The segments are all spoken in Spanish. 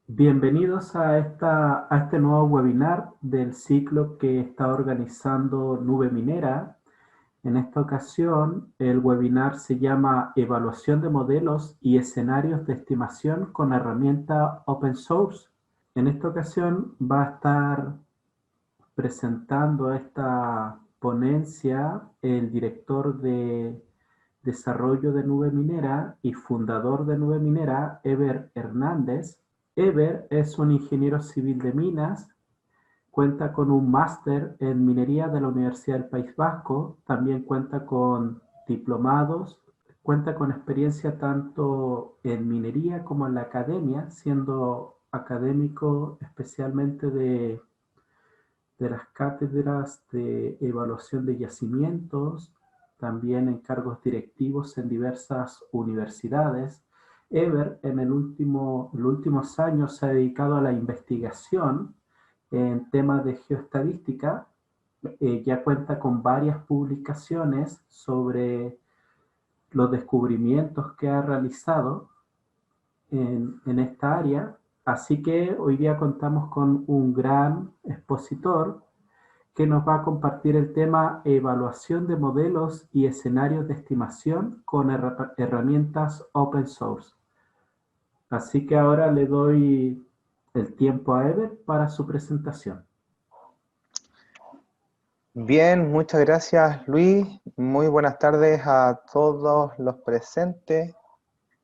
Bienvenidos a este nuevo webinar del ciclo que está organizando Nube Minera. En esta ocasión, el webinar se llama Evaluación de modelos y escenarios de estimación con herramienta open source. En esta ocasión va a estar presentando esta ponencia el director de desarrollo de Nube Minera y fundador de Nube Minera, Eber Hernández. Eber es un ingeniero civil de minas, cuenta con un máster en minería de la Universidad del País Vasco, también cuenta con diplomados, cuenta con experiencia tanto en minería como en la academia, siendo académico especialmente de las cátedras de evaluación de yacimientos, también en cargos directivos en diversas universidades. Eber en los últimos años se ha dedicado a la investigación en temas de geoestadística. Ya cuenta con varias publicaciones sobre los descubrimientos que ha realizado en esta área. Así que hoy día contamos con un gran expositor que nos va a compartir el tema evaluación de modelos y escenarios de estimación con herramientas open source. Así que ahora le doy el tiempo a Ever para su presentación. Bien, muchas gracias Luis. Muy buenas tardes a todos los presentes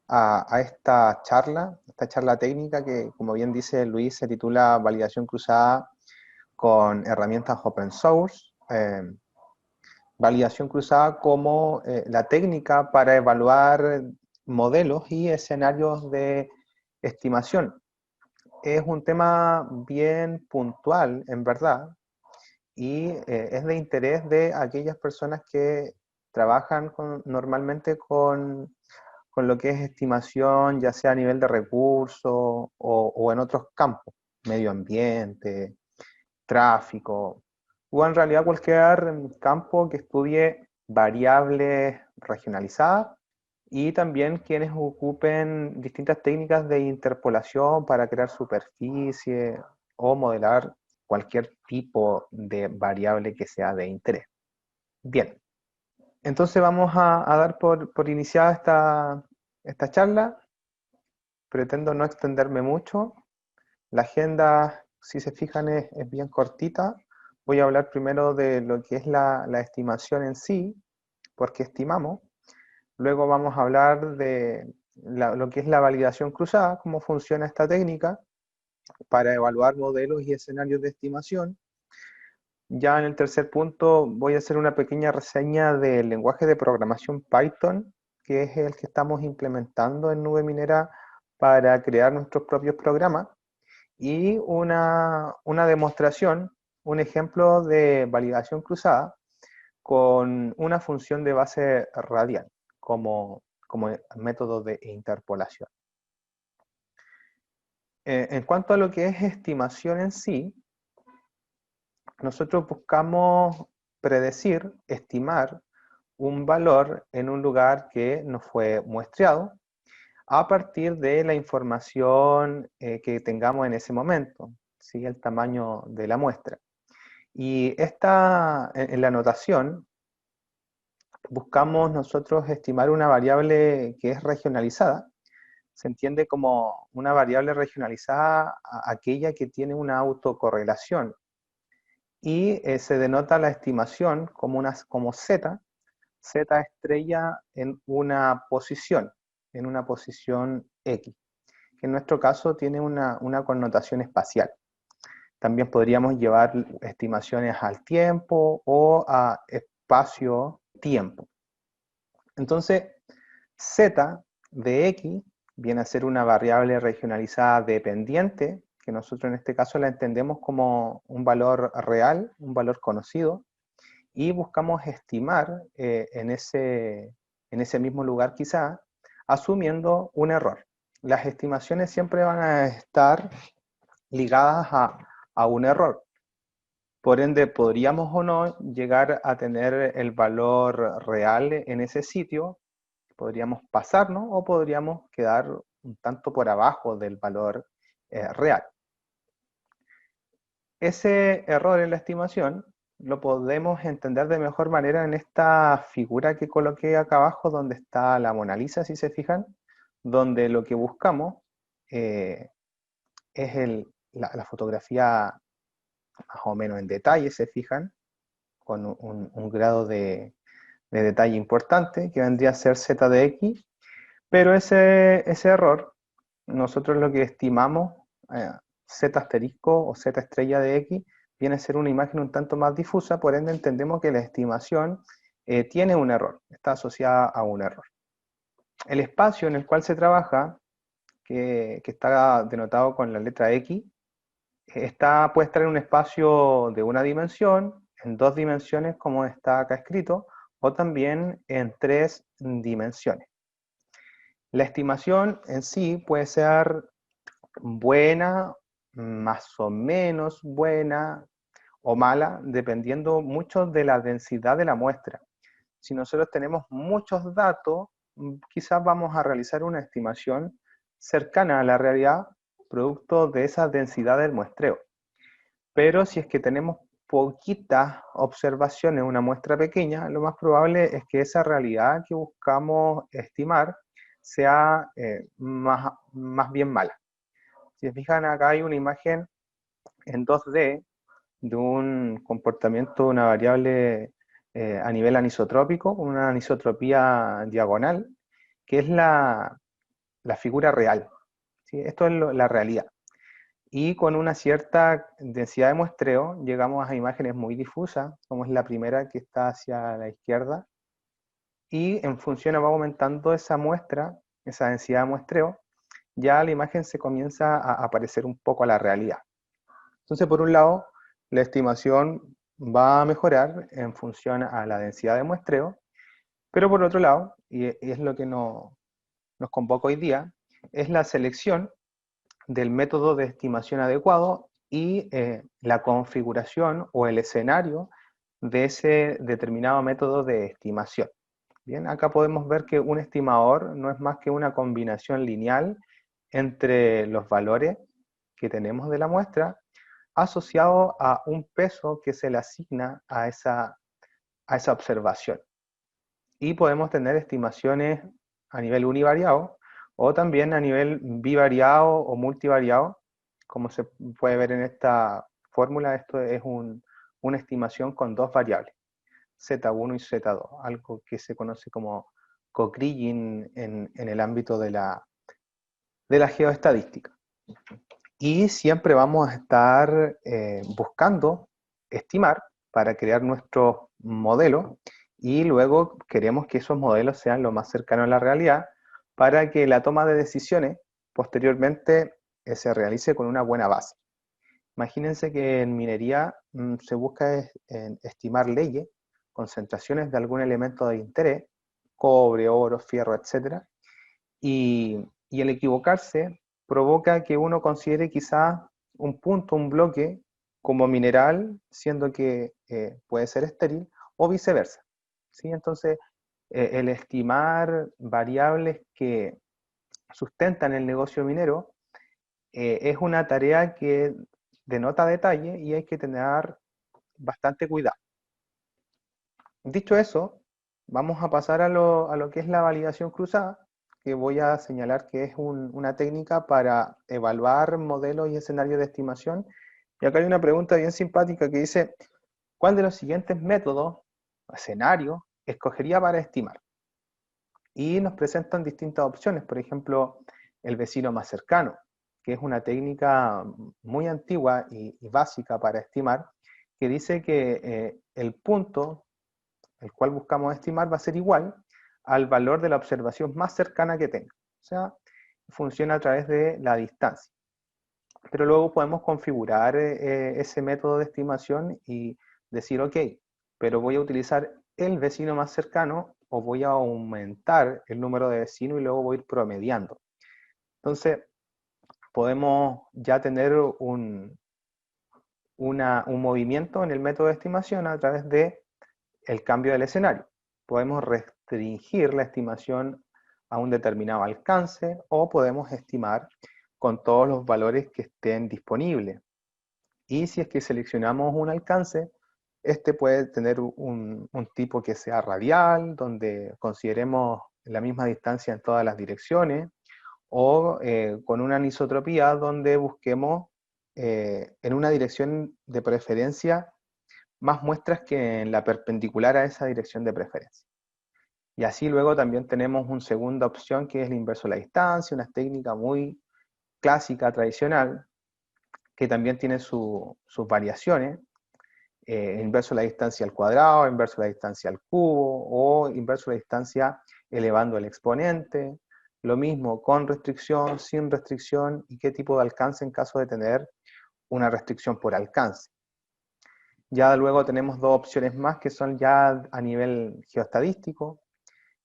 a esta charla técnica que, como bien dice Luis, se titula Validación cruzada con herramientas open source. Validación cruzada como la técnica para evaluar modelos y escenarios de estimación. Es un tema bien puntual, en verdad, y es de interés de aquellas personas que trabajan normalmente con lo que es estimación, ya sea a nivel de recursos o en otros campos, medio ambiente, tráfico, o en realidad cualquier campo que estudie variables regionalizadas y también quienes ocupen distintas técnicas de interpolación para crear superficie o modelar cualquier tipo de variable que sea de interés. Bien, entonces vamos a dar por iniciada esta charla. Pretendo no extenderme mucho. La agenda, si se fijan, es bien cortita. Voy a hablar primero de lo que es la estimación en sí, porque estimamos. Luego vamos a hablar de lo que es la validación cruzada, cómo funciona esta técnica para evaluar modelos y escenarios de estimación. Ya en el tercer punto voy a hacer una pequeña reseña del lenguaje de programación Python, que es el que estamos implementando en Nube Minera para crear nuestros propios programas, y una demostración, un ejemplo de validación cruzada con una función de base radial como método de interpolación. En cuanto a lo que es estimación en sí, nosotros buscamos predecir, estimar un valor en un lugar que nos fue muestreado a partir de la información que tengamos en ese momento, ¿sí? El tamaño de la muestra. Y en la notación buscamos nosotros estimar una variable que es regionalizada. Se entiende como una variable regionalizada aquella que tiene una autocorrelación, y se denota la estimación como z estrella en una posición X, que en nuestro caso tiene una connotación espacial. También podríamos llevar estimaciones al tiempo o a espacio-tiempo. Entonces, z de x viene a ser una variable regionalizada dependiente, que nosotros en este caso la entendemos como un valor real, un valor conocido, y buscamos estimar en ese mismo lugar quizá, asumiendo un error. Las estimaciones siempre van a estar ligadas a un error. Por ende, podríamos o no llegar a tener el valor real en ese sitio, podríamos pasarnos o podríamos quedar un tanto por abajo del valor real. Ese error en la estimación lo podemos entender de mejor manera en esta figura que coloqué acá abajo, donde está la Mona Lisa, si se fijan, donde lo que buscamos es la fotografía más o menos en detalle, se fijan, con un grado de detalle importante, que vendría a ser z de x, pero ese error, nosotros lo que estimamos, z asterisco o z estrella de x, viene a ser una imagen un tanto más difusa, por ende entendemos que la estimación tiene un error, está asociada a un error. El espacio en el cual se trabaja, que está denotado con la letra X, puede estar en un espacio de una dimensión, en 2 dimensiones como está acá escrito, o también en 3 dimensiones. La estimación en sí puede ser buena, más o menos buena o mala, dependiendo mucho de la densidad de la muestra. Si nosotros tenemos muchos datos, quizás vamos a realizar una estimación cercana a la realidad, producto de esa densidad del muestreo. Pero si es que tenemos poquitas observaciones, una muestra pequeña, lo más probable es que esa realidad que buscamos estimar sea más bien mala. Si se fijan, acá hay una imagen en 2D de un comportamiento de una variable a nivel anisotrópico, una anisotropía diagonal, que es la figura real. ¿Sí? Esto es la realidad. Y con una cierta densidad de muestreo llegamos a imágenes muy difusas, como es la primera que está hacia la izquierda, y en función va aumentando esa muestra, esa densidad de muestreo, ya la imagen se comienza a parecer un poco a la realidad. Entonces, por un lado, la estimación va a mejorar en función a la densidad de muestreo, pero por otro lado, y es lo que nos convoca hoy día, es la selección del método de estimación adecuado y la configuración o el escenario de ese determinado método de estimación. Bien, acá podemos ver que un estimador no es más que una combinación lineal entre los valores que tenemos de la muestra asociado a un peso que se le asigna a esa observación. Y podemos tener estimaciones a nivel univariado o también a nivel bivariado o multivariado, como se puede ver en esta fórmula. Esto es una estimación con 2 variables, Z1 y Z2, algo que se conoce como co-kriging en el ámbito de la geoestadística. Y siempre vamos a estar buscando estimar para crear nuestros modelos, y luego queremos que esos modelos sean lo más cercanos a la realidad para que la toma de decisiones posteriormente se realice con una buena base. Imagínense que en minería se busca estimar leyes, concentraciones de algún elemento de interés, cobre, oro, fierro, etc. Y el equivocarse provoca que uno considere quizás un punto, un bloque, como mineral, siendo que puede ser estéril, o viceversa. ¿Sí? Entonces, el estimar variables que sustentan el negocio minero es una tarea que denota detalle y hay que tener bastante cuidado. Dicho eso, vamos a pasar a lo que es la validación cruzada, que voy a señalar que es una técnica para evaluar modelos y escenarios de estimación. Y acá hay una pregunta bien simpática que dice, ¿cuál de los siguientes métodos, escenarios, escogería para estimar? Y nos presentan distintas opciones, por ejemplo, el vecino más cercano, que es una técnica muy antigua y básica para estimar, que dice que el punto el cual buscamos estimar va a ser igual al valor de la observación más cercana que tenga. O sea, funciona a través de la distancia. Pero luego podemos configurar ese método de estimación y decir, ok, pero voy a utilizar el vecino más cercano o voy a aumentar el número de vecinos y luego voy a ir promediando. Entonces, podemos ya tener un movimiento en el método de estimación a través de el cambio del escenario. Podemos restringir la estimación a un determinado alcance o podemos estimar con todos los valores que estén disponibles. Y si es que seleccionamos un alcance, este puede tener un tipo que sea radial, donde consideremos la misma distancia en todas las direcciones, o con una anisotropía donde busquemos en una dirección de preferencia más muestras que en la perpendicular a esa dirección de preferencia. Y así luego también tenemos una segunda opción que es el inverso de la distancia, una técnica muy clásica, tradicional, que también tiene sus variaciones, inverso de la distancia al cuadrado, inverso de la distancia al cubo, o inverso de la distancia elevando el exponente, lo mismo con restricción, sin restricción, y qué tipo de alcance en caso de tener una restricción por alcance. Ya luego tenemos dos opciones más que son ya a nivel geoestadístico,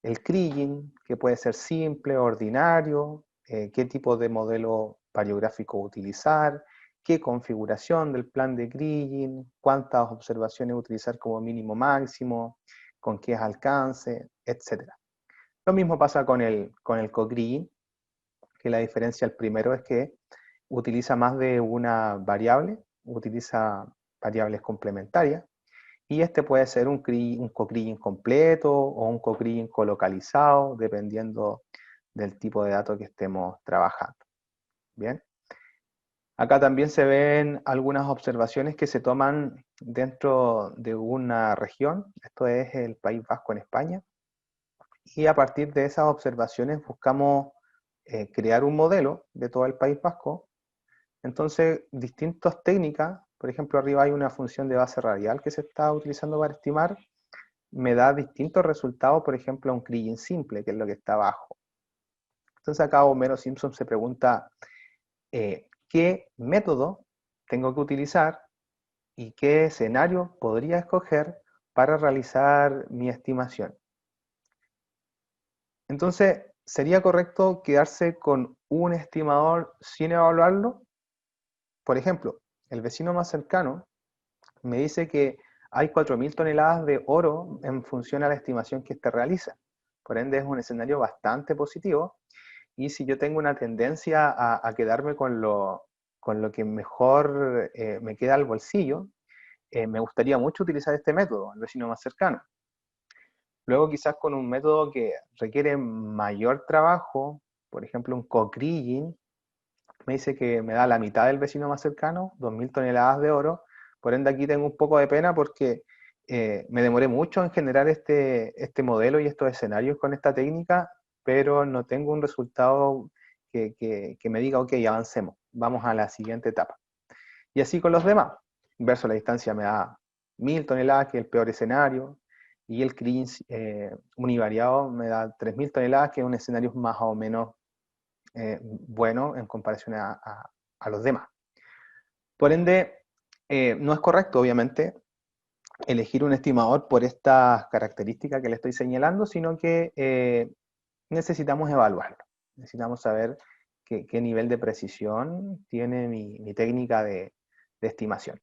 el Kriging, que puede ser simple, ordinario, qué tipo de modelo variográfico utilizar, qué configuración del plan de Kriging, cuántas observaciones utilizar como mínimo máximo, con qué alcance, etc. Lo mismo pasa con el co-Kriging, que la diferencia al primero es que utiliza más de una variable, utiliza variables complementarias, y este puede ser un co-Kriging completo o un co-Kriging colocalizado, dependiendo del tipo de datos que estemos trabajando. Bien. Acá también se ven algunas observaciones que se toman dentro de una región, esto es el País Vasco en España, y a partir de esas observaciones buscamos crear un modelo de todo el País Vasco. Entonces, distintas técnicas, por ejemplo, arriba hay una función de base radial que se está utilizando para estimar, me da distintos resultados, por ejemplo, a un Kriging simple, que es lo que está abajo. Entonces acá Homero Simpson se pregunta qué método tengo que utilizar y qué escenario podría escoger para realizar mi estimación. Entonces, ¿sería correcto quedarse con un estimador sin evaluarlo? Por ejemplo, el vecino más cercano me dice que hay 4.000 toneladas de oro en función a la estimación que éste realiza. Por ende, es un escenario bastante positivo. Y si yo tengo una tendencia a quedarme con lo que mejor me queda al bolsillo, me gustaría mucho utilizar este método, el vecino más cercano. Luego quizás con un método que requiere mayor trabajo, por ejemplo un co-Kriging, me dice que me da la mitad del vecino más cercano, 2.000 toneladas de oro. Por ende aquí tengo un poco de pena porque me demoré mucho en generar este modelo y estos escenarios con esta técnica, pero no tengo un resultado que me diga, ok, avancemos, vamos a la siguiente etapa. Y así con los demás. Inverso la distancia me da 1.000 toneladas, que es el peor escenario, y el Kriging univariado me da 3.000 toneladas, que es un escenario más o menos bueno en comparación a los demás. Por ende, no es correcto, obviamente, elegir un estimador por estas características que le estoy señalando, sino que necesitamos evaluarlo. Necesitamos saber qué nivel de precisión tiene mi técnica de estimación.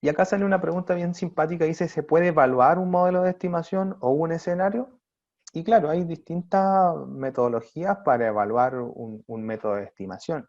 Y acá sale una pregunta bien simpática, dice, ¿se puede evaluar un modelo de estimación o un escenario? Y claro, hay distintas metodologías para evaluar un método de estimación.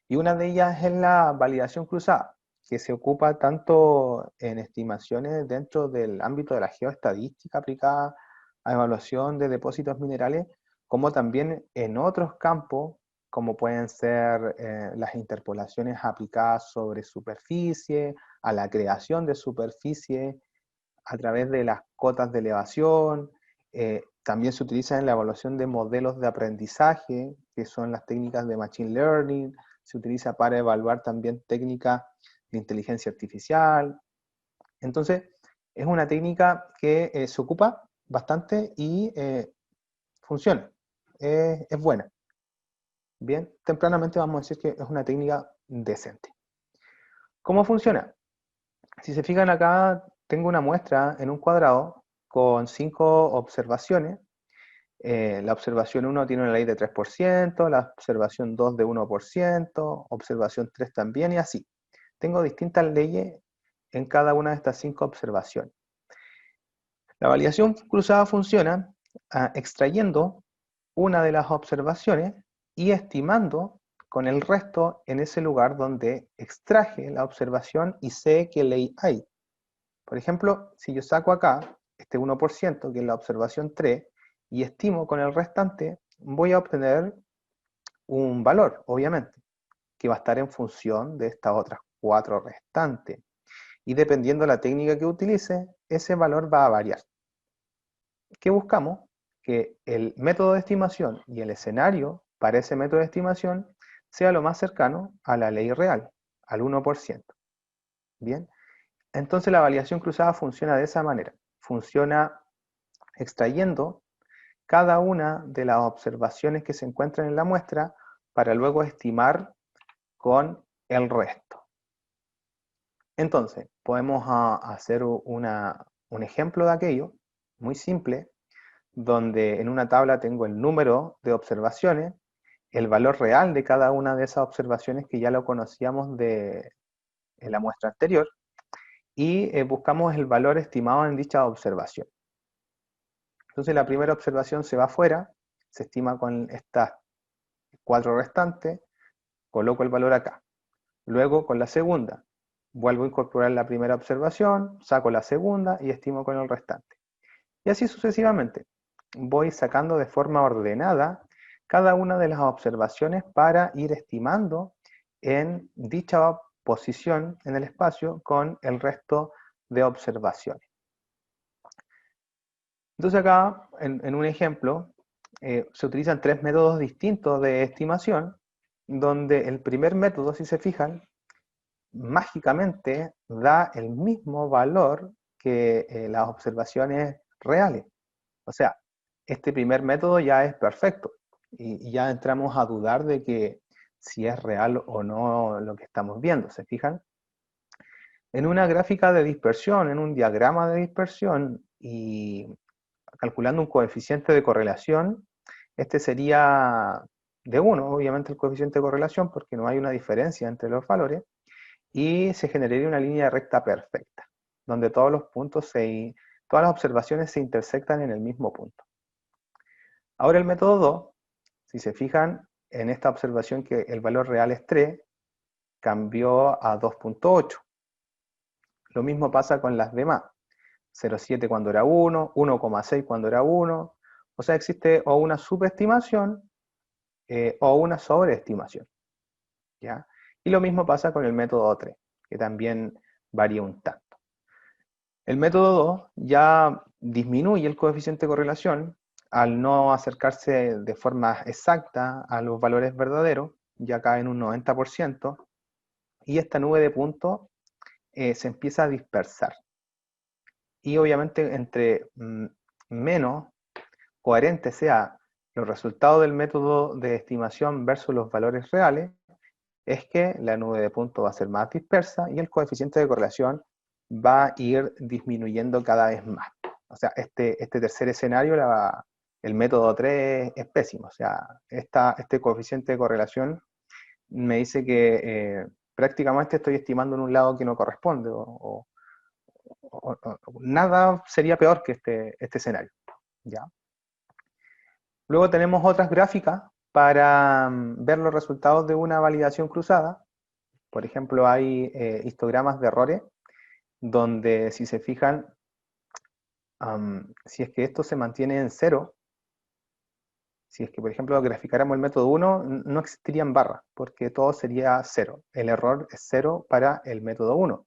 Y una de ellas es la validación cruzada, que se ocupa tanto en estimaciones dentro del ámbito de la geoestadística aplicada a evaluación de depósitos minerales, como también en otros campos, como pueden ser las interpolaciones aplicadas sobre superficie, a la creación de superficie, a través de las cotas de elevación. También se utiliza en la evaluación de modelos de aprendizaje, que son las técnicas de Machine Learning. Se utiliza para evaluar también técnicas de inteligencia artificial. Entonces, es una técnica que se ocupa bastante y funciona. Es buena. Bien, tempranamente vamos a decir que es una técnica decente. ¿Cómo funciona? Si se fijan acá, tengo una muestra en un cuadrado con 5 observaciones. La observación 1 tiene una ley de 3%, la observación 2 de 1%, observación 3 también, y así. Tengo distintas leyes en cada una de estas 5 observaciones. La validación cruzada funciona extrayendo una de las observaciones y estimando con el resto en ese lugar donde extraje la observación y sé qué ley hay. Por ejemplo, si yo saco acá este 1%, que es la observación 3, y estimo con el restante, voy a obtener un valor, obviamente, que va a estar en función de estas otras 4 restantes. Y dependiendo de la técnica que utilice, ese valor va a variar. ¿Qué buscamos? Que el método de estimación y el escenario para ese método de estimación sea lo más cercano a la ley real, al 1%. Bien, entonces la validación cruzada funciona de esa manera. Funciona extrayendo cada una de las observaciones que se encuentran en la muestra para luego estimar con el resto. Entonces, podemos hacer un ejemplo de aquello, muy simple, donde en una tabla tengo el número de observaciones, el valor real de cada una de esas observaciones que ya lo conocíamos de en la muestra anterior, y buscamos el valor estimado en dicha observación. Entonces la primera observación se va afuera, se estima con estas 4 restantes, coloco el valor acá. Luego con la segunda, vuelvo a incorporar la primera observación, saco la segunda y estimo con el restante. Y así sucesivamente. Voy sacando de forma ordenada cada una de las observaciones para ir estimando en dicha posición en el espacio con el resto de observaciones. Entonces acá, en un ejemplo, se utilizan 3 métodos distintos de estimación, donde el primer método, si se fijan, mágicamente da el mismo valor que las observaciones reales. O sea, este primer método ya es perfecto y ya entramos a dudar de que si es real o no lo que estamos viendo, ¿se fijan? En una gráfica de dispersión, en un diagrama de dispersión y calculando un coeficiente de correlación, este sería de 1, obviamente el coeficiente de correlación, porque no hay una diferencia entre los valores, y se generaría una línea recta perfecta, donde todos los puntos, todas las observaciones se intersectan en el mismo punto. Ahora el método 2, si se fijan en esta observación que el valor real es 3, cambió a 2.8. Lo mismo pasa con las demás. 0,7 cuando era 1, 1,6 cuando era 1. O sea, existe o una subestimación o una sobreestimación. ¿Ya? Y lo mismo pasa con el método 3, que también varía un tanto. El método 2 ya disminuye el coeficiente de correlación al no acercarse de forma exacta a los valores verdaderos, ya cae en un 90%, y esta nube de puntos se empieza a dispersar. Y obviamente entre menos coherente sea los resultados del método de estimación versus los valores reales, es que la nube de puntos va a ser más dispersa y el coeficiente de correlación va a ir disminuyendo cada vez más. O sea, este tercer escenario, el método 3 es pésimo. O sea, este coeficiente de correlación me dice que prácticamente estoy estimando en un lado que no corresponde, o nada sería peor que este escenario. ¿Ya? Luego tenemos otras gráficas para ver los resultados de una validación cruzada. Por ejemplo, hay histogramas de errores, donde si se fijan, si es que esto se mantiene en 0, si es que por ejemplo graficáramos el método 1, no existirían barras, porque todo sería 0. El error es 0 para el método 1.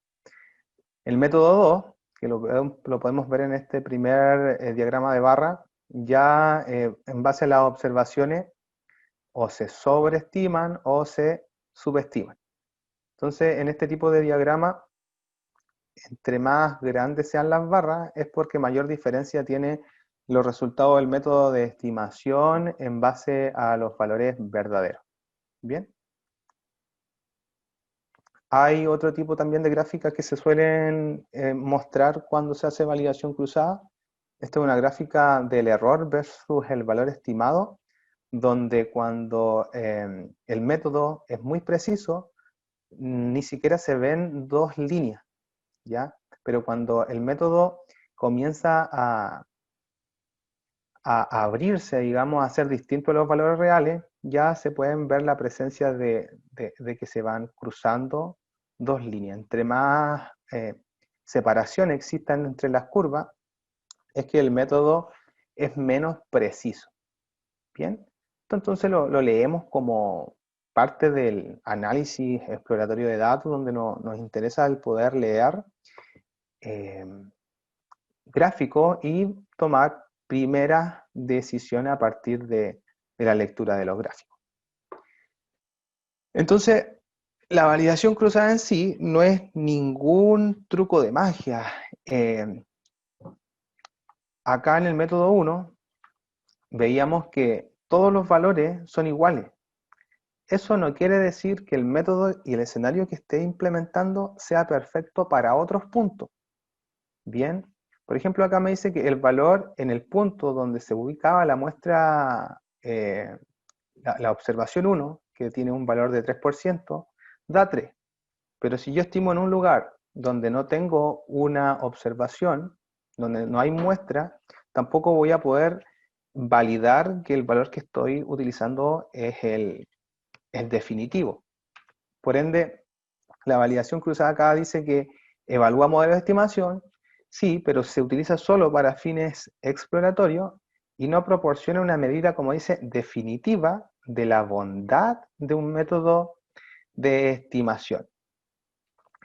El método 2, que lo podemos ver en este primer diagrama de barra, ya en base a las observaciones o se sobreestiman o se subestiman. Entonces, en este tipo de diagrama, entre más grandes sean las barras, es porque mayor diferencia tiene los resultados del método de estimación en base a los valores verdaderos. ¿Bien? Hay otro tipo también de gráficas que se suelen mostrar cuando se hace validación cruzada. Esta es una gráfica del error versus el valor estimado, donde cuando el método es muy preciso, ni siquiera se ven dos líneas, ¿ya? Pero cuando el método comienza a abrirse, digamos, a ser distinto a los valores reales, ya se pueden ver la presencia de que se van cruzando dos líneas. Entre más separación existan entre las curvas, es que el método es menos preciso. Bien, entonces lo leemos como parte del análisis exploratorio de datos, donde nos interesa el poder leer gráficos y tomar primeras decisiones a partir de la lectura de los gráficos. Entonces, la validación cruzada en sí no es ningún truco de magia. Acá en el método 1 veíamos que todos los valores son iguales. Eso no quiere decir que el método y el escenario que esté implementando sea perfecto para otros puntos. Bien, por ejemplo, acá me dice que el valor en el punto donde se ubicaba la muestra, la observación 1, que tiene un valor de 3%, da 3. Pero si yo estimo en un lugar donde no tengo una observación, donde no hay muestra, tampoco voy a poder validar que el valor que estoy utilizando es el definitivo. Por ende, la validación cruzada acá dice que evalúa modelos de estimación, sí, pero se utiliza solo para fines exploratorios y no proporciona una medida, como dice, definitiva de la bondad de un método de estimación.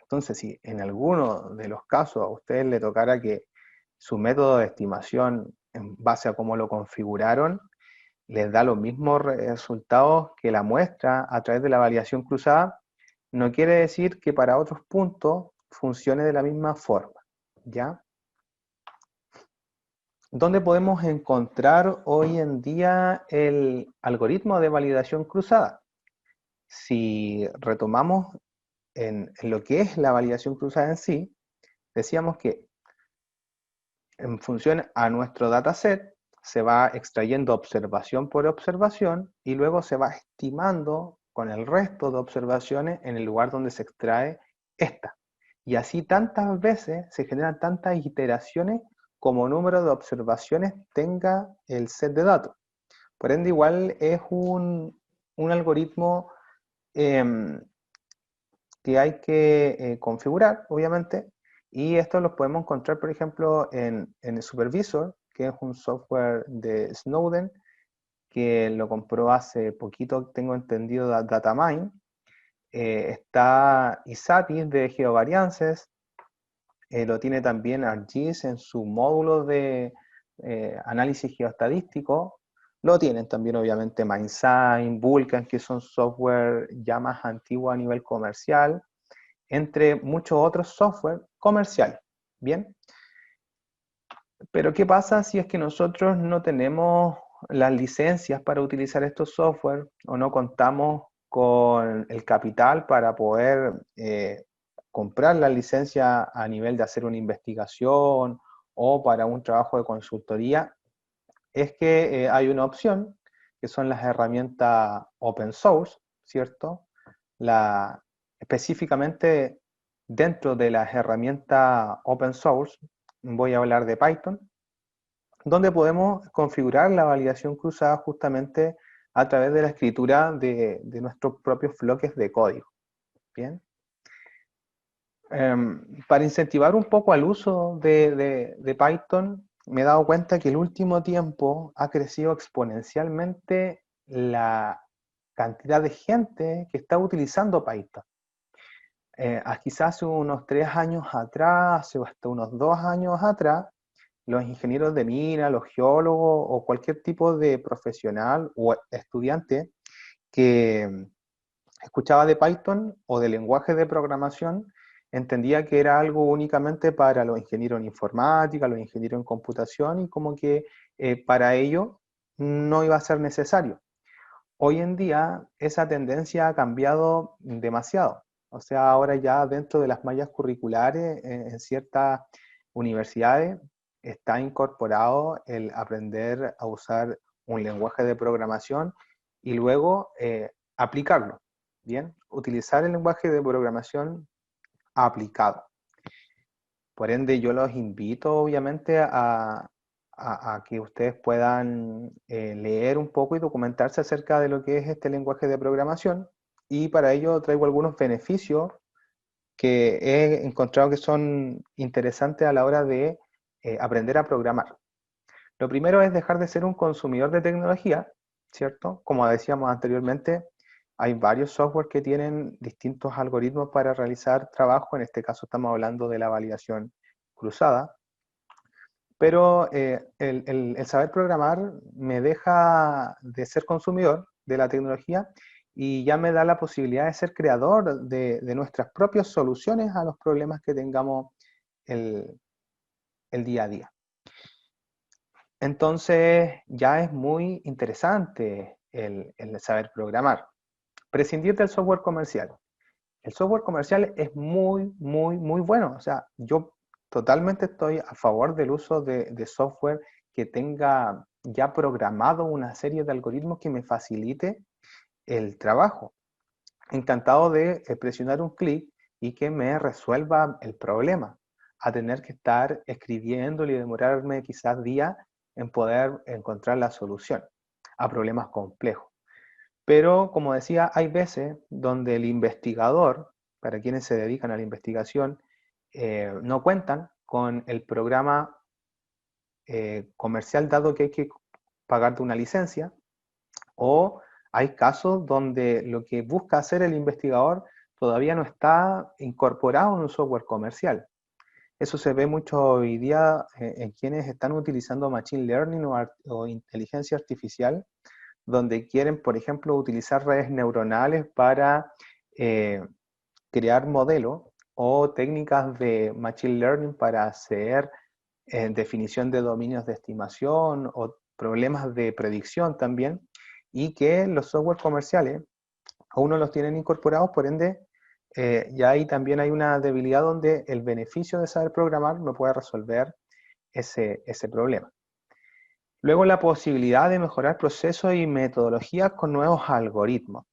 Entonces, si en alguno de los casos a ustedes le tocara que su método de estimación, en base a cómo lo configuraron, les da los mismos resultados que la muestra a través de la validación cruzada, no quiere decir que para otros puntos funcione de la misma forma, ¿ya? ¿Dónde podemos encontrar hoy en día el algoritmo de validación cruzada? Si retomamos en lo que es la validación cruzada en sí, decíamos que en función a nuestro dataset se va extrayendo observación por observación y luego se va estimando con el resto de observaciones en el lugar donde se extrae esta. Y así tantas veces se generan tantas iteraciones como número de observaciones tenga el set de datos. Por ende, igual es un algoritmo que hay que configurar, obviamente, y esto lo podemos encontrar, por ejemplo, en el Supervisor, que es un software de Snowden, que lo compró hace poquito, tengo entendido, Datamine. Está ISAPI de geovariances, lo tiene también ArcGIS en su módulo de análisis geoestadístico. Lo tienen también, obviamente, MindSign, Vulkan, que son software ya más antiguos a nivel comercial, entre muchos otros software comerciales. Bien, pero ¿qué pasa si es que nosotros no tenemos las licencias para utilizar estos software o no contamos con el capital para poder comprar la licencia a nivel de hacer una investigación o para un trabajo de consultoría? Es que hay una opción que son las herramientas open source, ¿cierto? Específicamente dentro de las herramientas open source, voy a hablar de Python, donde podemos configurar la validación cruzada justamente a través de la escritura de nuestros propios bloques de código. Bien. Para incentivar un poco al uso de Python, me he dado cuenta que el último tiempo ha crecido exponencialmente la cantidad de gente que está utilizando Python. Quizás hace unos 3 años atrás, o hasta unos 2 años atrás, los ingenieros de mina, los geólogos o cualquier tipo de profesional o estudiante que escuchaba de Python o de lenguaje de programación, entendía que era algo únicamente para los ingenieros en informática, los ingenieros en computación, y como que para ello no iba a ser necesario. Hoy en día esa tendencia ha cambiado demasiado. O sea, ahora ya dentro de las mallas curriculares en ciertas universidades está incorporado el aprender a usar un lenguaje de programación y luego aplicarlo. Bien, utilizar el lenguaje de programación aplicado. Por ende, yo los invito obviamente a a que ustedes puedan leer un poco y documentarse acerca de lo que es este lenguaje de programación. Y para ello traigo algunos beneficios que he encontrado que son interesantes a la hora de aprender a programar. Lo primero es dejar de ser un consumidor de tecnología, ¿cierto? Como decíamos anteriormente, hay varios software que tienen distintos algoritmos para realizar trabajo. En este caso estamos hablando de la validación cruzada. Pero el saber programar me deja de ser consumidor de la tecnología y ya me da la posibilidad de ser creador de nuestras propias soluciones a los problemas que tengamos el, el día a día. Entonces ya es muy interesante el saber programar. Prescindir del software comercial. El software comercial es muy, muy, muy bueno. O sea, yo totalmente estoy a favor del uso de software que tenga ya programado una serie de algoritmos que me facilite el trabajo. Encantado de presionar un clic y que me resuelva el problema, a tener que estar escribiéndolo y demorarme quizás días en poder encontrar la solución a problemas complejos. Pero, como decía, hay veces donde el investigador, para quienes se dedican a la investigación, no cuentan con el programa comercial, dado que hay que pagarte una licencia, o hay casos donde lo que busca hacer el investigador todavía no está incorporado en un software comercial. Eso se ve mucho hoy día en quienes están utilizando Machine Learning o inteligencia artificial, donde quieren, por ejemplo, utilizar redes neuronales para crear modelos o técnicas de Machine Learning para hacer definición de dominios de estimación o problemas de predicción también, y que los software comerciales aún no los tienen incorporados, por ende, ya ahí también hay una debilidad donde el beneficio de saber programar no puede resolver ese problema. Luego, la posibilidad de mejorar procesos y metodologías con nuevos algoritmos.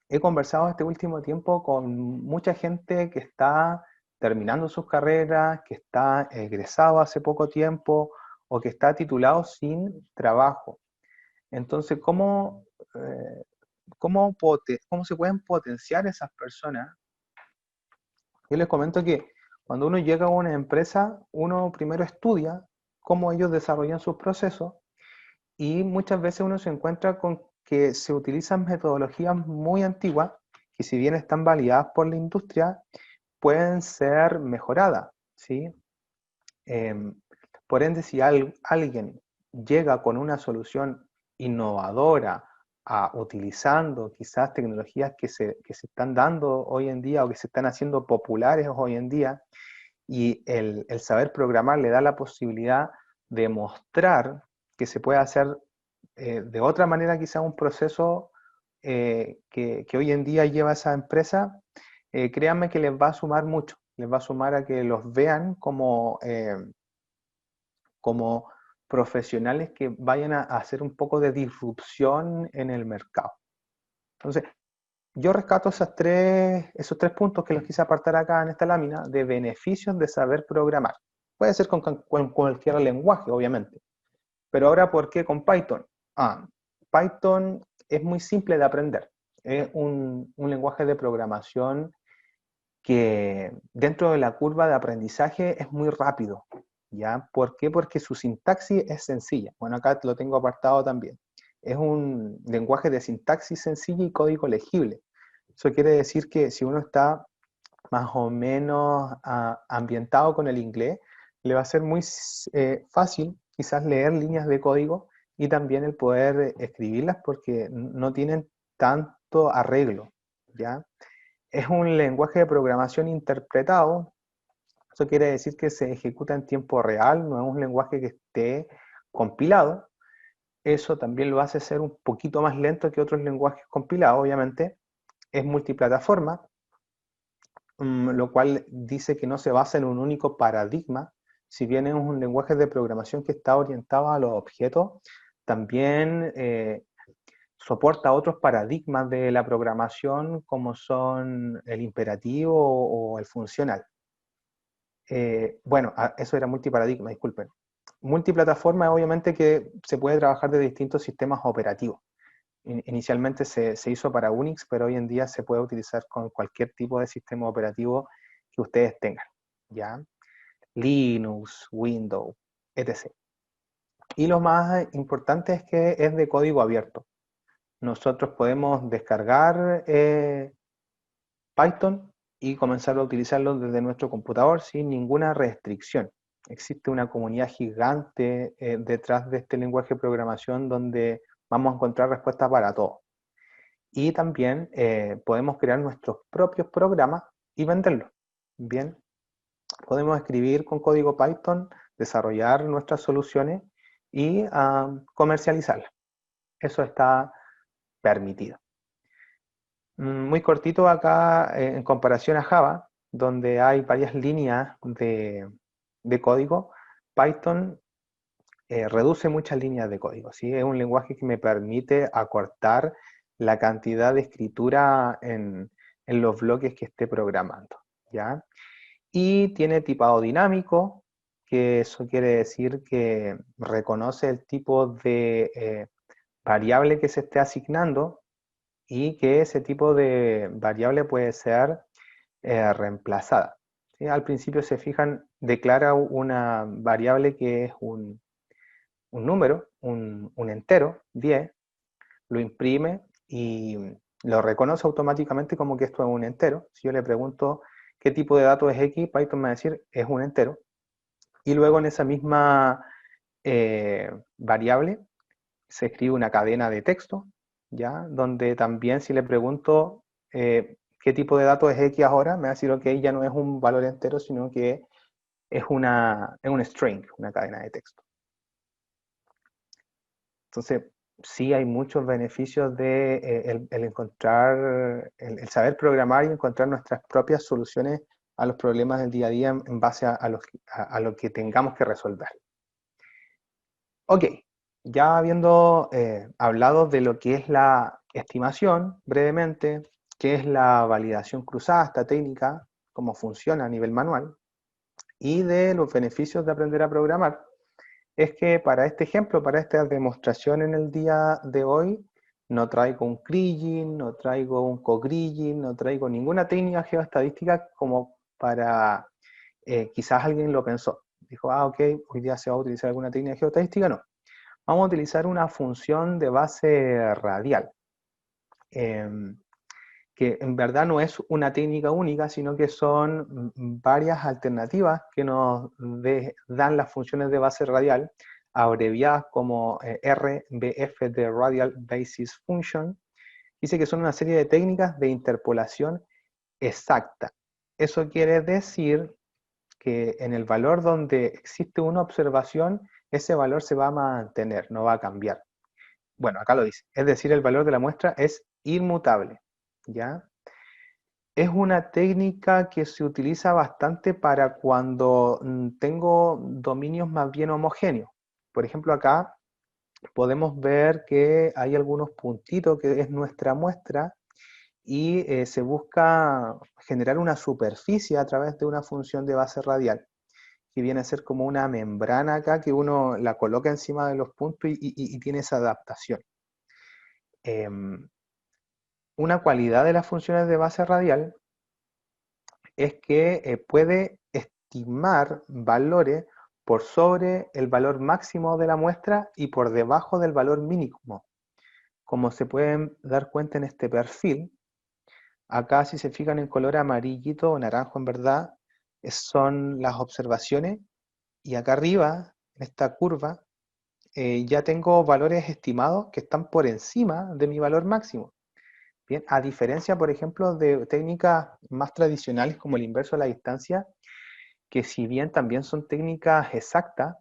He conversado este último tiempo con mucha gente que está terminando sus carreras, que está egresado hace poco tiempo o que está titulado sin trabajo. Entonces, ¿cómo se pueden potenciar esas personas? Yo les comento que cuando uno llega a una empresa, uno primero estudia cómo ellos desarrollan sus procesos y muchas veces uno se encuentra con que se utilizan metodologías muy antiguas que, si bien están validadas por la industria, pueden ser mejoradas, ¿sí? Por ende, si alguien llega con una solución innovadora, utilizando quizás tecnologías que se están dando hoy en día o que se están haciendo populares hoy en día, y el saber programar le da la posibilidad de mostrar que se puede hacer de otra manera quizás un proceso que hoy en día lleva esa empresa, créanme que les va a sumar mucho, les va a sumar a que los vean como profesionales que vayan a hacer un poco de disrupción en el mercado. Entonces, yo rescato esos tres puntos que los quise apartar acá en esta lámina de beneficios de saber programar. Puede ser con cualquier lenguaje, obviamente. Pero ahora, ¿por qué con Python? Python es muy simple de aprender. Es un lenguaje de programación que dentro de la curva de aprendizaje es muy rápido. ¿Ya? ¿Por qué? Porque su sintaxis es sencilla. Bueno, acá lo tengo apartado también. Es un lenguaje de sintaxis sencilla y código legible. Eso quiere decir que si uno está más o menos ambientado con el inglés, le va a ser muy fácil quizás leer líneas de código y también el poder escribirlas, porque no tienen tanto arreglo, ¿ya? Es un lenguaje de programación interpretado. Eso quiere decir que se ejecuta en tiempo real, no es un lenguaje que esté compilado. Eso también lo hace ser un poquito más lento que otros lenguajes compilados, obviamente. Es multiplataforma, lo cual dice que no se basa en un único paradigma. Si bien es un lenguaje de programación que está orientado a los objetos, también soporta otros paradigmas de la programación, como son el imperativo o el funcional. Bueno, eso era multiparadigma, disculpen. multiplataforma, obviamente que se puede trabajar de distintos sistemas operativos. Inicialmente se hizo para Unix, pero hoy en día se puede utilizar con cualquier tipo de sistema operativo que ustedes tengan, ¿ya? Linux, Windows, etc. Y lo más importante es que es de código abierto. Nosotros podemos descargar Python y comenzar a utilizarlo desde nuestro computador sin ninguna restricción. Existe una comunidad gigante detrás de este lenguaje de programación donde vamos a encontrar respuestas para todo. Y también podemos crear nuestros propios programas y venderlos. Bien, podemos escribir con código Python, desarrollar nuestras soluciones y comercializarlas. Eso está permitido. Muy cortito acá en comparación a Java, donde hay varias líneas de código, Python reduce muchas líneas de código, ¿sí? Es un lenguaje que me permite acortar la cantidad de escritura en los bloques que esté programando, ¿ya? Y tiene tipado dinámico, que eso quiere decir que reconoce el tipo de variable que se esté asignando y que ese tipo de variable puede ser reemplazada, ¿sí? Al principio se fijan, declara una variable que es un número, un entero, 10, lo imprime y lo reconoce automáticamente como que esto es un entero. Si yo le pregunto qué tipo de dato es X, Python me va a decir es un entero. Y luego en esa misma variable se escribe una cadena de texto, ¿ya? Donde también si le pregunto qué tipo de dato es X ahora, me va a decir, ok, ya no es un valor entero, sino que es un string, una cadena de texto. Entonces, sí hay muchos beneficios de el encontrar, el saber programar y encontrar nuestras propias soluciones a los problemas del día a día en base a lo que tengamos que resolver. Ok, ya habiendo hablado de lo que es la estimación brevemente, qué es la validación cruzada, esta técnica, cómo funciona a nivel manual, y de los beneficios de aprender a programar, es que para este ejemplo, para esta demostración en el día de hoy, no traigo un kriging, no traigo un cogriging, no traigo ninguna técnica geoestadística como para, quizás alguien lo pensó. Dijo, ok, hoy día se va a utilizar alguna técnica geoestadística. No, vamos a utilizar una función de base radial, que en verdad no es una técnica única, sino que son varias alternativas que nos dan las funciones de base radial, abreviadas como RBF de Radial Basis Function. Dice que son una serie de técnicas de interpolación exacta. Eso quiere decir que en el valor donde existe una observación, ese valor se va a mantener, no va a cambiar. Bueno, acá lo dice, es decir, el valor de la muestra es inmutable, ¿ya? Es una técnica que se utiliza bastante para cuando tengo dominios más bien homogéneos. Por ejemplo, acá podemos ver que hay algunos puntitos que es nuestra muestra y se busca generar una superficie a través de una función de base radial, que viene a ser como una membrana acá que uno la coloca encima de los puntos y tiene esa adaptación. Una cualidad de las funciones de base radial es que puede estimar valores por sobre el valor máximo de la muestra y por debajo del valor mínimo. Como se pueden dar cuenta en este perfil, acá si se fijan en color amarillito o naranjo en verdad, son las observaciones, y acá arriba, en esta curva, ya tengo valores estimados que están por encima de mi valor máximo. Bien, a diferencia, por ejemplo, de técnicas más tradicionales como el inverso de la distancia, que si bien también son técnicas exactas,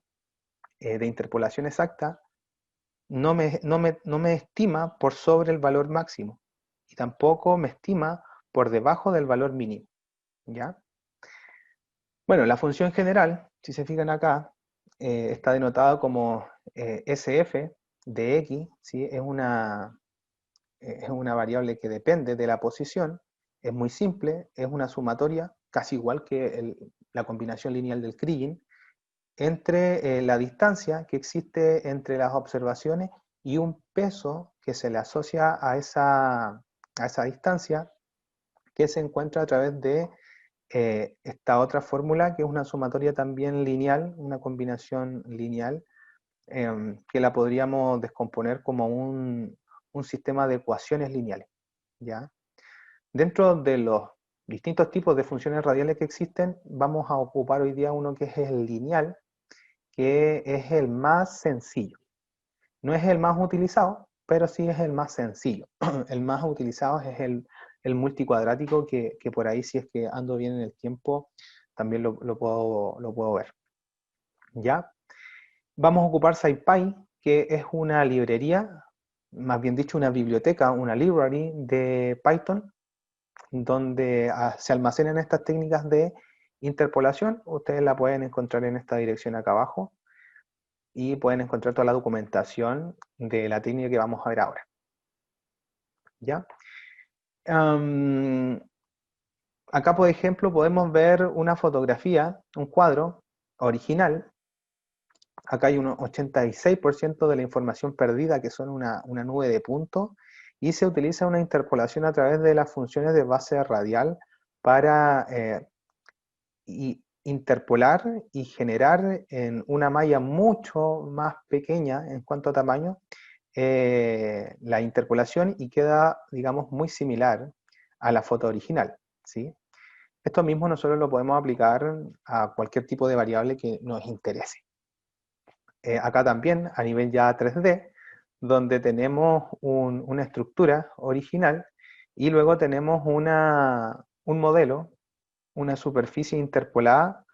de interpolación exacta, no me estima por sobre el valor máximo y tampoco me estima por debajo del valor mínimo, ¿ya? Bueno, la función general, si se fijan acá, está denotada como SF de X, ¿sí? Es una variable que depende de la posición, es muy simple, es una sumatoria, casi igual que la combinación lineal del kriging, entre la distancia que existe entre las observaciones y un peso que se le asocia a esa distancia, que se encuentra a través de esta otra fórmula, que es una sumatoria también lineal, una combinación lineal, que la podríamos descomponer como un sistema de ecuaciones lineales, ¿ya? Dentro de los distintos tipos de funciones radiales que existen, vamos a ocupar hoy día uno que es el lineal, que es el más sencillo. No es el más utilizado, pero sí es el más sencillo. El más utilizado es el multicuadrático, que por ahí, si es que ando bien en el tiempo, también lo puedo ver. ¿Ya? Vamos a ocupar SciPy, que es una librería, más bien dicho una biblioteca, una library de Python, donde se almacenan estas técnicas de interpolación. Ustedes la pueden encontrar en esta dirección acá abajo y pueden encontrar toda la documentación de la técnica que vamos a ver ahora. ¿Ya? Acá, por ejemplo, podemos ver una fotografía, un cuadro original. Acá hay un 86% de la información perdida, que son una nube de puntos, y se utiliza una interpolación a través de las funciones de base radial para interpolar y generar en una malla mucho más pequeña en cuanto a tamaño la interpolación, y queda, digamos, muy similar a la foto original, ¿sí? Esto mismo nosotros lo podemos aplicar a cualquier tipo de variable que nos interese. Acá también, a nivel ya 3D, donde tenemos una estructura original y luego tenemos un modelo, una superficie interpolada,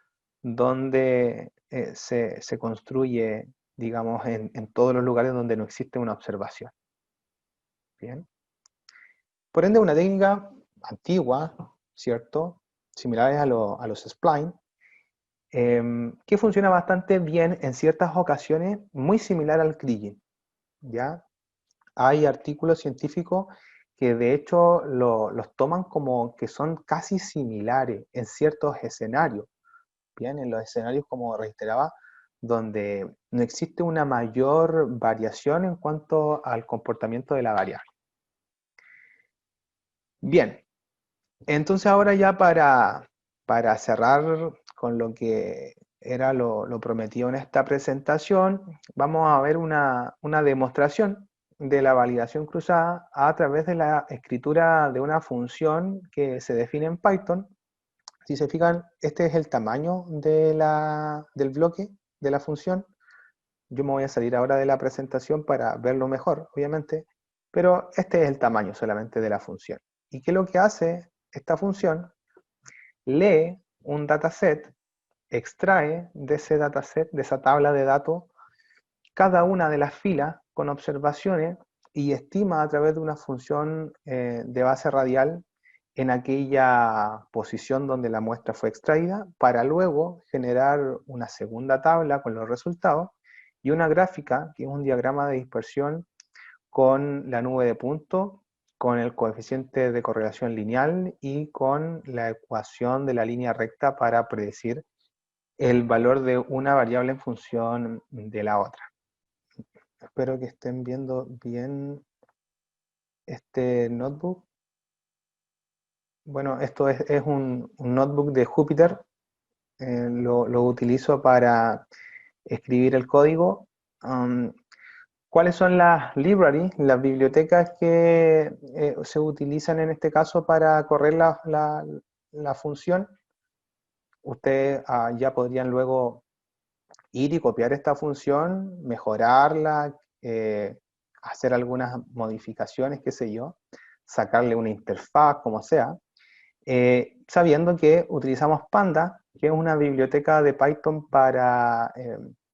donde se construye, digamos, en todos los lugares donde no existe una observación. Bien. Por ende, una técnica antigua, ¿cierto? Similares a los spline, que funciona bastante bien en ciertas ocasiones, muy similar al kriging, ¿ya? Hay artículos científicos que de hecho los toman como que son casi similares en ciertos escenarios, ¿bien? En los escenarios, como reiteraba, donde no existe una mayor variación en cuanto al comportamiento de la variable. Bien, entonces ahora ya para cerrar con lo que era lo prometido en esta presentación, vamos a ver una demostración de la validación cruzada a través de la escritura de una función que se define en Python. Si se fijan, este es el tamaño del bloque de la función. Yo me voy a salir ahora de la presentación para verlo mejor, obviamente, pero este es el tamaño solamente de la función. ¿Y qué es lo que hace esta función? Lee un dataset, extrae de ese dataset, de esa tabla de datos, cada una de las filas con observaciones, y estima a través de una función de base radial en aquella posición donde la muestra fue extraída, para luego generar una segunda tabla con los resultados y una gráfica, que es un diagrama de dispersión con la nube de puntos, con el coeficiente de correlación lineal y con la ecuación de la línea recta para predecir el valor de una variable en función de la otra. Espero que estén viendo bien este notebook. Bueno, esto es un notebook de Jupyter. Lo utilizo para escribir el código. ¿Cuáles son las libraries, las bibliotecas que se utilizan en este caso para correr la función? Ustedes ya podrían luego ir y copiar esta función, mejorarla, hacer algunas modificaciones, qué sé yo, sacarle una interfaz, como sea, sabiendo que utilizamos Panda, que es una biblioteca de Python para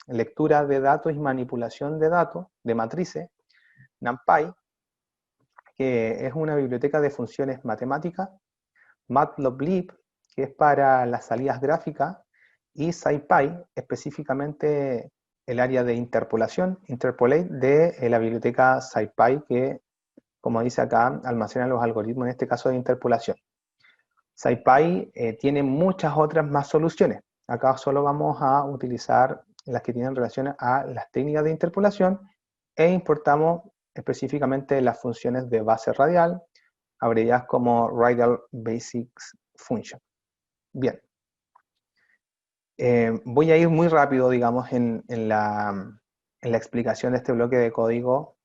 lectura de datos y manipulación de datos, de matrices, NumPy, que es una biblioteca de funciones matemáticas, Matplotlib, que es para las salidas gráficas, y SciPy, específicamente el área de interpolación, Interpolate, de la biblioteca SciPy, que, como dice acá, almacena los algoritmos, en este caso de interpolación. SciPy tiene muchas otras más soluciones. Acá solo vamos a utilizar las que tienen relación a las técnicas de interpolación e importamos específicamente las funciones de base radial, abreviadas como Radial Basics Function. Bien. Voy a ir muy rápido, digamos, en la explicación de este bloque de código,